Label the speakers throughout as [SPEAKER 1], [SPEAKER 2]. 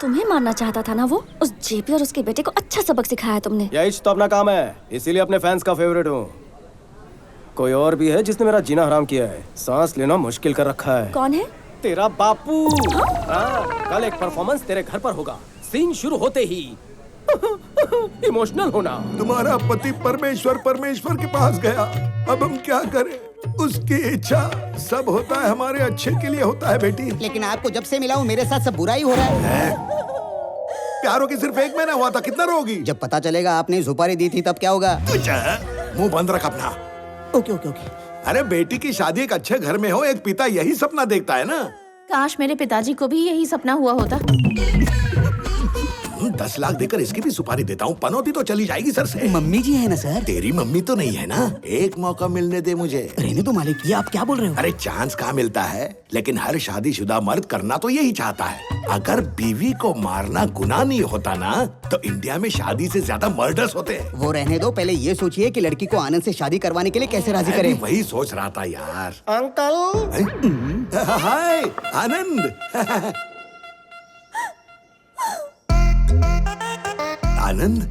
[SPEAKER 1] तुम्हें मारना चाहता था ना वो? उस जेपी और उसके बेटे को अच्छा सबक सिखाया तुमने।
[SPEAKER 2] यही तो अपना काम है, इसीलिए अपने फैंस का फेवरेट हूँ। कोई और भी है जिसने मेरा जीना हराम किया है, सांस लेना मुश्किल कर रखा है।
[SPEAKER 1] कौन है?
[SPEAKER 2] तेरा बापू। हाँ, कल एक परफॉर्मेंस तेरे घर पर होगा। सीन शुरू होते ही इमोशनल होना।
[SPEAKER 3] तुम्हारा पति परमेश्वर के पास गया, अब हम क्या करें? उसकी इच्छा सब होता है हमारे अच्छे के लिए होता है बेटी।
[SPEAKER 4] लेकिन आपको जब से मिला हूँ मेरे साथ सब बुरा ही हो रहा है।
[SPEAKER 3] प्यारों की सिर्फ एक महीना हुआ था, कितना रोगी?
[SPEAKER 4] जब पता चलेगा आपने सुपारी दी थी तब क्या होगा?
[SPEAKER 3] मुंह बंद रख अपना।
[SPEAKER 4] Okay okay okay.
[SPEAKER 3] अरे बेटी की शादी एक अच्छे घर में हो, एक पिता यही सपना देखता है ना।
[SPEAKER 5] काश मेरे पिताजी को भी यही सपना हुआ होता।
[SPEAKER 3] 10 लाख देकर इसकी भी सुपारी देता हूँ, पनौती तो चली जाएगी सर से।
[SPEAKER 4] मम्मी जी है ना सर?
[SPEAKER 3] तेरी मम्मी तो नहीं है ना? एक मौका मिलने दे मुझे।
[SPEAKER 4] रहने दो मालिक, ये आप क्या बोल रहे हो?
[SPEAKER 3] अरे चांस कहाँ मिलता है, लेकिन हर शादीशुदा मर्द करना तो यही चाहता है। अगर बीवी को मारना गुनाह नहीं होता ना, तो इंडिया में शादी से ज्यादा मर्डर्स होते हैं।
[SPEAKER 4] वो रहने दो, पहले ये सोचिए कि लड़की को आनंद से शादी करवाने के लिए कैसे राजी करें।
[SPEAKER 3] वही सोच रहा था यार।
[SPEAKER 2] अंकल।
[SPEAKER 3] हाय आनंद। आनंद।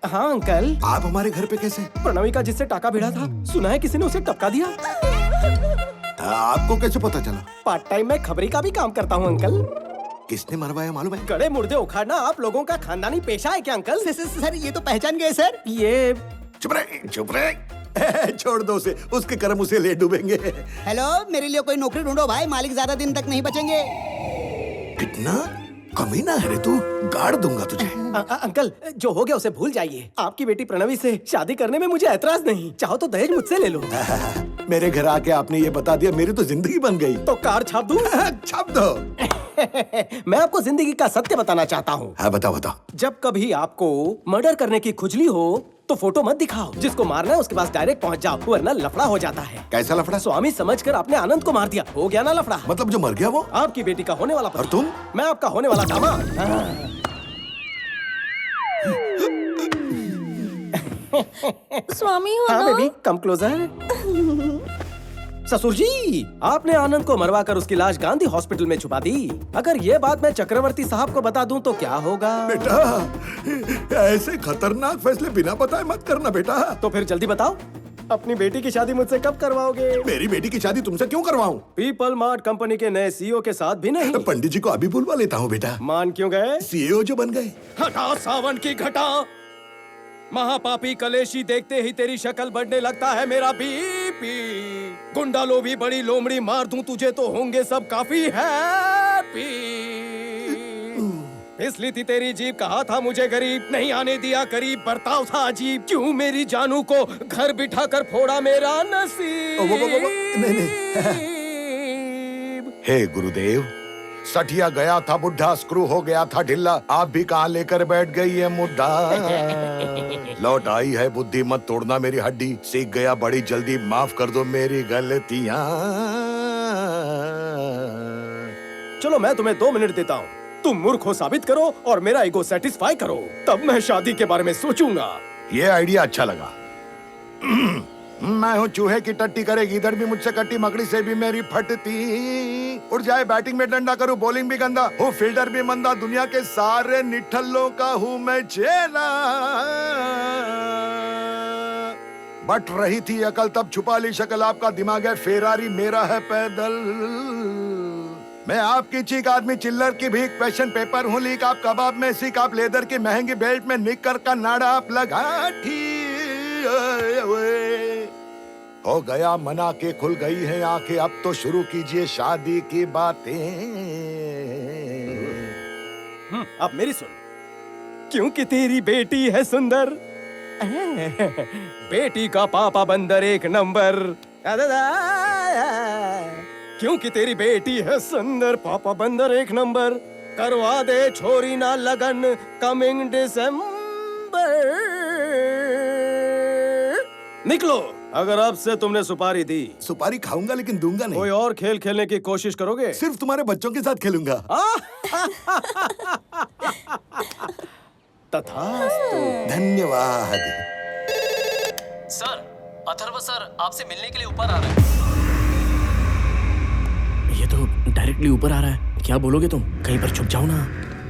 [SPEAKER 2] हाँ अंकल।
[SPEAKER 3] आप हमारे घर पे कैसे?
[SPEAKER 2] प्रणवी का जिससे टाका भिड़ा था, सुना है किसी ने उसे टपका दिया।
[SPEAKER 3] आपको कैसे पता चला?
[SPEAKER 2] पार्ट टाइम में खबरी का भी काम करता हूँ अंकल।
[SPEAKER 3] किसने मरवाया मालूम है?
[SPEAKER 2] गड़े मुर्दे उखाड़ना आप लोगों का खानदानी पेशा है क्या अंकल?
[SPEAKER 4] सर ये तो पहचान गए सर।
[SPEAKER 2] ये
[SPEAKER 3] चुप रहे। छोड़ दो उसे, उसके कर्म उसे ले डूबेंगे।
[SPEAKER 4] हेलो, मेरे लिए कोई नौकरी ढूंढो भाई, मालिक ज्यादा दिन तक नहीं बचेंगे।
[SPEAKER 3] कितना कमीना है रे तू, गाड़ दूंगा तुझे।
[SPEAKER 2] अंकल जो हो गया उसे भूल जाइए। आपकी बेटी प्रणवी से शादी करने में मुझे ऐतराज नहीं, चाहो तो दहेज मुझसे ले लो।
[SPEAKER 3] मेरे घर आके आपने ये बता दिया, मेरी तो जिंदगी बन गई।
[SPEAKER 2] तो कार छाप दूं?
[SPEAKER 3] छाप दो।
[SPEAKER 2] मैं आपको जिंदगी का सत्य बताना चाहता हूँ।
[SPEAKER 3] हाँ बताओ।
[SPEAKER 2] जब कभी आपको मर्डर करने की खुजली हो तो फोटो मत दिखाओ, जिसको मारना है उसके पास डायरेक्ट पहुँच जाओ, वरना लफड़ा हो जाता है।
[SPEAKER 3] कैसा लफड़ा?
[SPEAKER 2] स्वामी समझकर आपने आनंद को मार दिया, हो गया ना लफड़ा।
[SPEAKER 3] मतलब जो मर गया वो?
[SPEAKER 2] आपकी बेटी का होने वाला पति।
[SPEAKER 3] और तुम?
[SPEAKER 2] मैं आपका होने वाला दामाद।
[SPEAKER 1] स्वामी हो
[SPEAKER 2] हाँ
[SPEAKER 1] ना?
[SPEAKER 2] Baby come closer. ससुर जी, आपने आनंद को मरवाकर उसकी लाश गांधी हॉस्पिटल में छुपा दी। अगर ये बात मैं चक्रवर्ती साहब को बता दूं तो क्या होगा?
[SPEAKER 3] बेटा ऐसे खतरनाक फैसले बिना बताए मत करना बेटा।
[SPEAKER 2] तो फिर जल्दी बताओ, अपनी बेटी की शादी मुझसे कब करवाओगे?
[SPEAKER 3] मेरी बेटी की शादी तुमसे क्यों करवाऊं?
[SPEAKER 2] पीपल मार्ट कंपनी के नए सीईओ के साथ भी नहीं।
[SPEAKER 3] पंडित जी को अभी बुलवा लेता हूँ बेटा।
[SPEAKER 2] मान क्यों गए?
[SPEAKER 3] सीईओ जो बन गए।
[SPEAKER 2] हटा सावन की घटा, महापापी कलेशी, देखते ही तेरी शक्ल बढ़ने लगता है मेरा बीपी। गुंडा लो भी बड़ी लोमड़ी मार दूं तुझे तो होंगे सब काफी हैप्पी। इसलिए थी तेरी जीप, कहा था मुझे गरीब, नहीं आने दिया करीब, बर्ताव था अजीब। क्यों मेरी जानू को घर बिठाकर फोड़ा मेरा नसीब।
[SPEAKER 3] नहीं। हे गुरुदेव, सठिया गया था बुढ़ा, स्क्रू हो गया था ढिल्ला, आप भी कहाँ लेकर बैठ गई है मुद्दा। लौट आई है बुद्धि, मत तोड़ना मेरी हड्डी, सीख गया बड़ी जल्दी, माफ कर दो मेरी गलतियाँ।
[SPEAKER 2] चलो मैं तुम्हें 2 मिनट देता हूँ, तुम मूर्ख हो साबित करो और मेरा ईगो सेटिस्फाई करो, तब मैं शादी के बारे में सोचूंगा।
[SPEAKER 3] ये आइडिया अच्छा लगा। मैं हूँ चूहे की टट्टी करेगी, इधर भी मुझसे कट्टी, मकड़ी से भी मेरी फटती। उड़ जाए बैटिंग में डंडा, करूँ बॉलिंग भी गंदा, हूँ फील्डर भी मंदा, दुनिया के सारे निठल्लों का हूँ मैं चेला। बट रही थी अकल तब छुपा ली शक्ल, आपका दिमाग है फेरारी, मेरा है पैदल। मैं आपकी चीक आदमी चिल्लर की भीख, क्वेश्चन पेपर हूँ लीक, आप कबाब में सीख, आप लेदर की महंगी बेल्ट में निक्कर का नाड़ा आप लगा ठीक। हो गया मना के खुल गई है आंखें, अब तो शुरू कीजिए शादी की बातें।
[SPEAKER 2] अब मेरी सुन, क्योंकि तेरी बेटी है सुंदर, बेटी का पापा बंदर 1 नंबर। क्योंकि तेरी बेटी है सुंदर, पापा बंदर 1 नंबर, करवा दे छोरी ना लगन कमिंग दिसंबर। निकलो, अगर अब से तुमने सुपारी दी।
[SPEAKER 3] सुपारी खाऊंगा लेकिन दूंगा नहीं।
[SPEAKER 2] कोई और खेल खेलने की कोशिश करोगे?
[SPEAKER 3] सिर्फ तुम्हारे बच्चों के साथ खेलूंगा।
[SPEAKER 2] तथास्तु।
[SPEAKER 3] धन्यवाद।
[SPEAKER 6] सर, अथर्व सर आपसे मिलने के लिए ऊपर आ रहे हैं।
[SPEAKER 7] ये तो डायरेक्टली ऊपर आ रहा है, क्या बोलोगे तुम? कहीं पर छुप जाओ ना।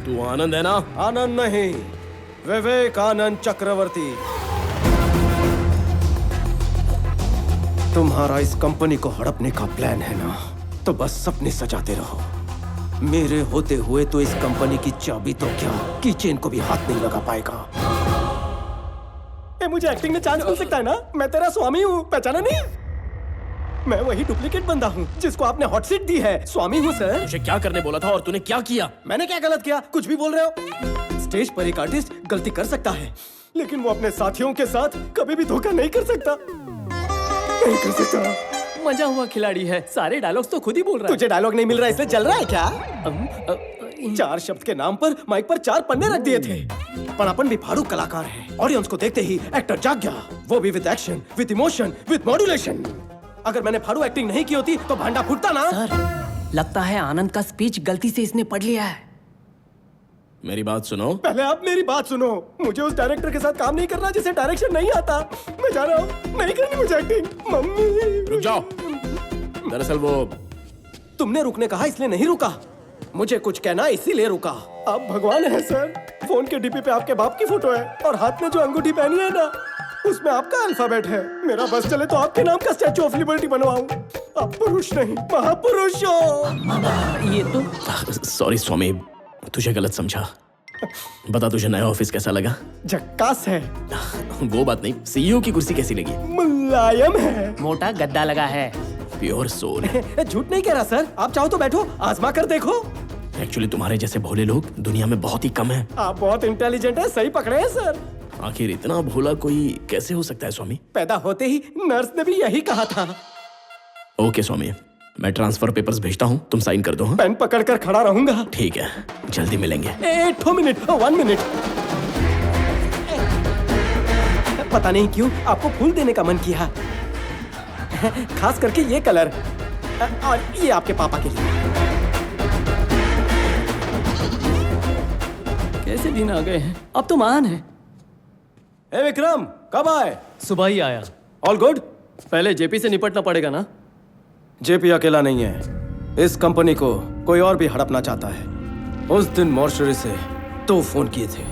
[SPEAKER 6] तू आनंद है ना?
[SPEAKER 2] आनंद नहीं, विवेकानंद चक्रवर्ती। तुम्हारा इस कंपनी को हड़पने का प्लान है ना, तो बस सपने सजाते रहो। मेरे होते हुए तो इस कंपनी की चाबी तो क्या, कीचेन को भी हाथ नहीं लगा पाएगा। मुझे एक्टिंग में चांस मिल सकता है ना? मैं तेरा स्वामी हूँ, पहचाना नहीं? मैं वही डुप्लीकेट बंदा हूँ जिसको आपने हॉट सीट दी है। स्वामी हूँ सर।
[SPEAKER 6] तुझे क्या करने बोला था और तूने क्या किया?
[SPEAKER 2] मैंने क्या गलत किया? कुछ भी बोल रहे हो? स्टेज पर एक आर्टिस्ट गलती कर सकता है, लेकिन वो अपने साथियों के साथ कभी भी धोखा नहीं कर सकता। नहीं कर सकता।
[SPEAKER 6] मजा हुआ खिलाड़ी है, सारे डायलॉग्स तो खुद ही बोल रहा है।
[SPEAKER 2] तुझे डायलॉग नहीं मिल रहा इसलिए जल रहा है क्या? 4 शब्द के नाम पर माइक पर 4 पन्ने रख दिए थे। पर अपन भी फाड़ू कलाकार है। ऑडियंस को देखते ही एक्टर जाग गया, वो भी with action, with emotion, with modulation. अगर मैंने फाड़ू एक्टिंग नहीं की होती तो भांडा फूटता ना।
[SPEAKER 6] सर, लगता है आनंद का स्पीच गलती से इसने पढ़ लिया है। मेरी बात सुनो।
[SPEAKER 2] पहले आप मेरी बात सुनो। मुझे उस डायरेक्टर के साथ काम नहीं करना जिसे डायरेक्शन नहीं आता। मैं जा रहा हूँ, नहीं करनी मुझे एक्टिंग। मम्मी
[SPEAKER 6] रुक जाओ। दरअसल वो
[SPEAKER 2] तुमने रुकने कहा इसलिए नहीं रुका। मुझे कुछ कहना इसीलिए रुका। आप भगवान हैं सर। फोन के डीपी पे आपके बाप की फोटो है और हाथ में जो अंगूठी पहनी है ना, उसमें आपका अल्फाबेट है। मेरा बस चले तो आपके नाम का स्टैचू ऑफ लिबर्टी बनवाऊं। आप पुरुष नहीं, महापुरुष हो।
[SPEAKER 6] ये तो सॉरी स्वामी, तुझे गलत समझा। बता तुझे नया ऑफिस कैसा लगा?
[SPEAKER 2] झक्कास है।
[SPEAKER 6] वो बात नहीं, सीईओ की कुर्सी कैसी लगी?
[SPEAKER 2] मुलायम है।
[SPEAKER 6] मोटा गद्दा लगा है। Pure soul.
[SPEAKER 2] झूठ नहीं कह रहा सर, आप चाहो तो बैठो, आजमा कर देखो।
[SPEAKER 6] एक्चुअली तुम्हारे जैसे भोले लोग दुनिया में बहुत ही कम हैं।
[SPEAKER 2] आप बहुत इंटेलिजेंट हैं, सही पकड़े हैं सर।
[SPEAKER 6] आखिर इतना भोला कोई कैसे हो सकता है स्वामी?
[SPEAKER 2] पैदा होते ही नर्स ने भी यही कहा था।
[SPEAKER 6] ओके स्वामी, मैं ट्रांसफर पेपर्स भेजता हूँ, तुम साइन कर दो। हाँ?
[SPEAKER 2] पेन पकड़ कर खड़ा रहूंगा।
[SPEAKER 6] ठीक है, जल्दी मिलेंगे।
[SPEAKER 2] 1 मिनट। पता नहीं क्यों आपको फूल देने का मन किया, खास करके ये कलर, और ये आपके पापा के लिए।
[SPEAKER 6] कैसे दिन आ गए हैं, अब तो मान है।
[SPEAKER 2] ए विक्रम, कब आए?
[SPEAKER 6] सुबह ही आया।
[SPEAKER 2] All good?
[SPEAKER 6] पहले जेपी से निपटना पड़ेगा ना?
[SPEAKER 2] जेपी अकेला नहीं है, इस कंपनी को कोई और भी हड़पना चाहता है। उस दिन मॉर्चरी से 2 फोन किए थे।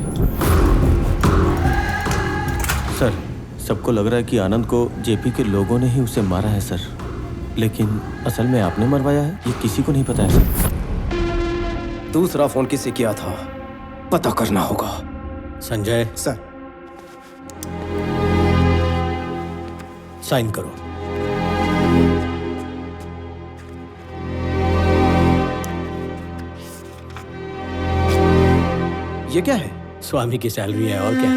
[SPEAKER 7] सर, सबको लग रहा है कि आनंद को जेपी के लोगों ने ही उसे मारा है सर, लेकिन असल में आपने मरवाया है, ये किसी को नहीं पता है सर।
[SPEAKER 2] दूसरा फोन किसे किया था पता करना होगा।
[SPEAKER 7] संजय
[SPEAKER 2] सर,
[SPEAKER 7] साइन करो।
[SPEAKER 2] ये क्या है?
[SPEAKER 7] स्वामी की सैलरी है और क्या।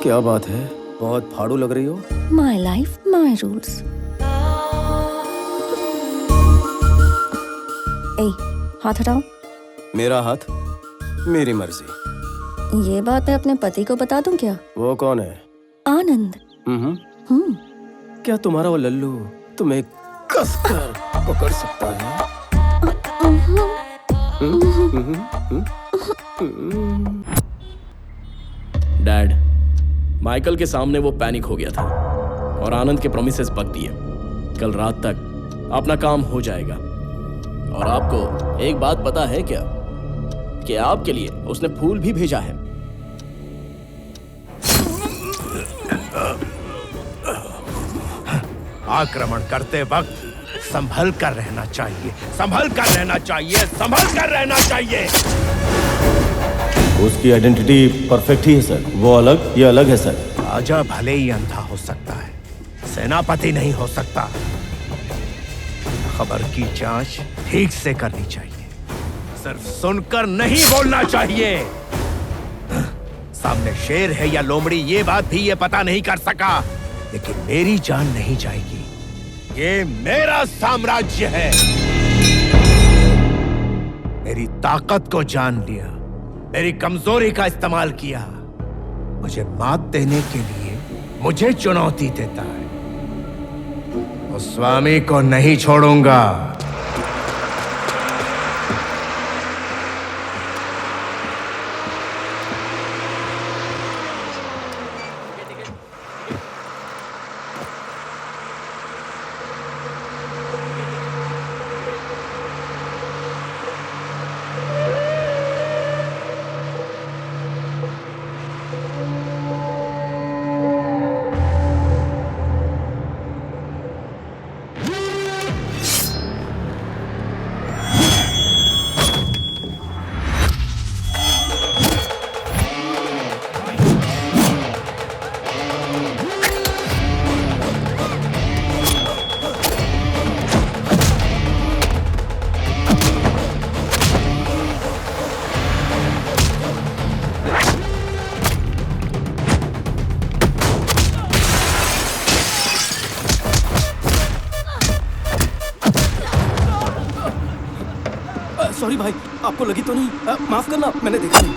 [SPEAKER 2] क्या बात है, बहुत फाड़ू लग रही हो।
[SPEAKER 1] My life my rules. ए, हाथ हटाओ।
[SPEAKER 2] मेरा हाथ, मेरी मर्जी।
[SPEAKER 1] ये बात मैं अपने पति को बता दूं क्या?
[SPEAKER 2] वो कौन है?
[SPEAKER 1] आनंद।
[SPEAKER 2] क्या तुम्हारा वो लल्लू तुम्हें कसकर पकड़ सकता है?
[SPEAKER 6] डैड, माइकल के सामने वो पैनिक हो गया था और आनंद के प्रोमिसेस पक दिए। कल रात तक अपना काम हो जाएगा। और आपको एक बात पता है क्या कि आपके लिए उसने फूल भी भेजा है।
[SPEAKER 3] आक्रमण करते वक्त संभल कर रहना चाहिए, संभल कर रहना चाहिए, संभल कर रहना चाहिए।
[SPEAKER 7] उसकी आइडेंटिटी परफेक्ट ही है सर, वो अलग ये अलग है सर।
[SPEAKER 3] राजा भले ही अंधा हो सकता है, सेनापति नहीं हो सकता।
[SPEAKER 8] खबर की जांच ठीक से करनी चाहिए, सिर्फ सुनकर नहीं बोलना चाहिए। सामने शेर है या लोमड़ी ये बात भी ये पता नहीं कर सका, लेकिन मेरी जान नहीं जाएगी। ये मेरा साम्राज्य है। मेरी ताकत को जान लिया, मेरी कमजोरी का इस्तेमाल किया, मुझे मात देने के लिए मुझे चुनौती देता है। उस स्वामी को नहीं छोड़ूंगा।
[SPEAKER 2] सॉरी भाई, आपको लगी तो नहीं? माफ करना, मैंने देखा नहीं।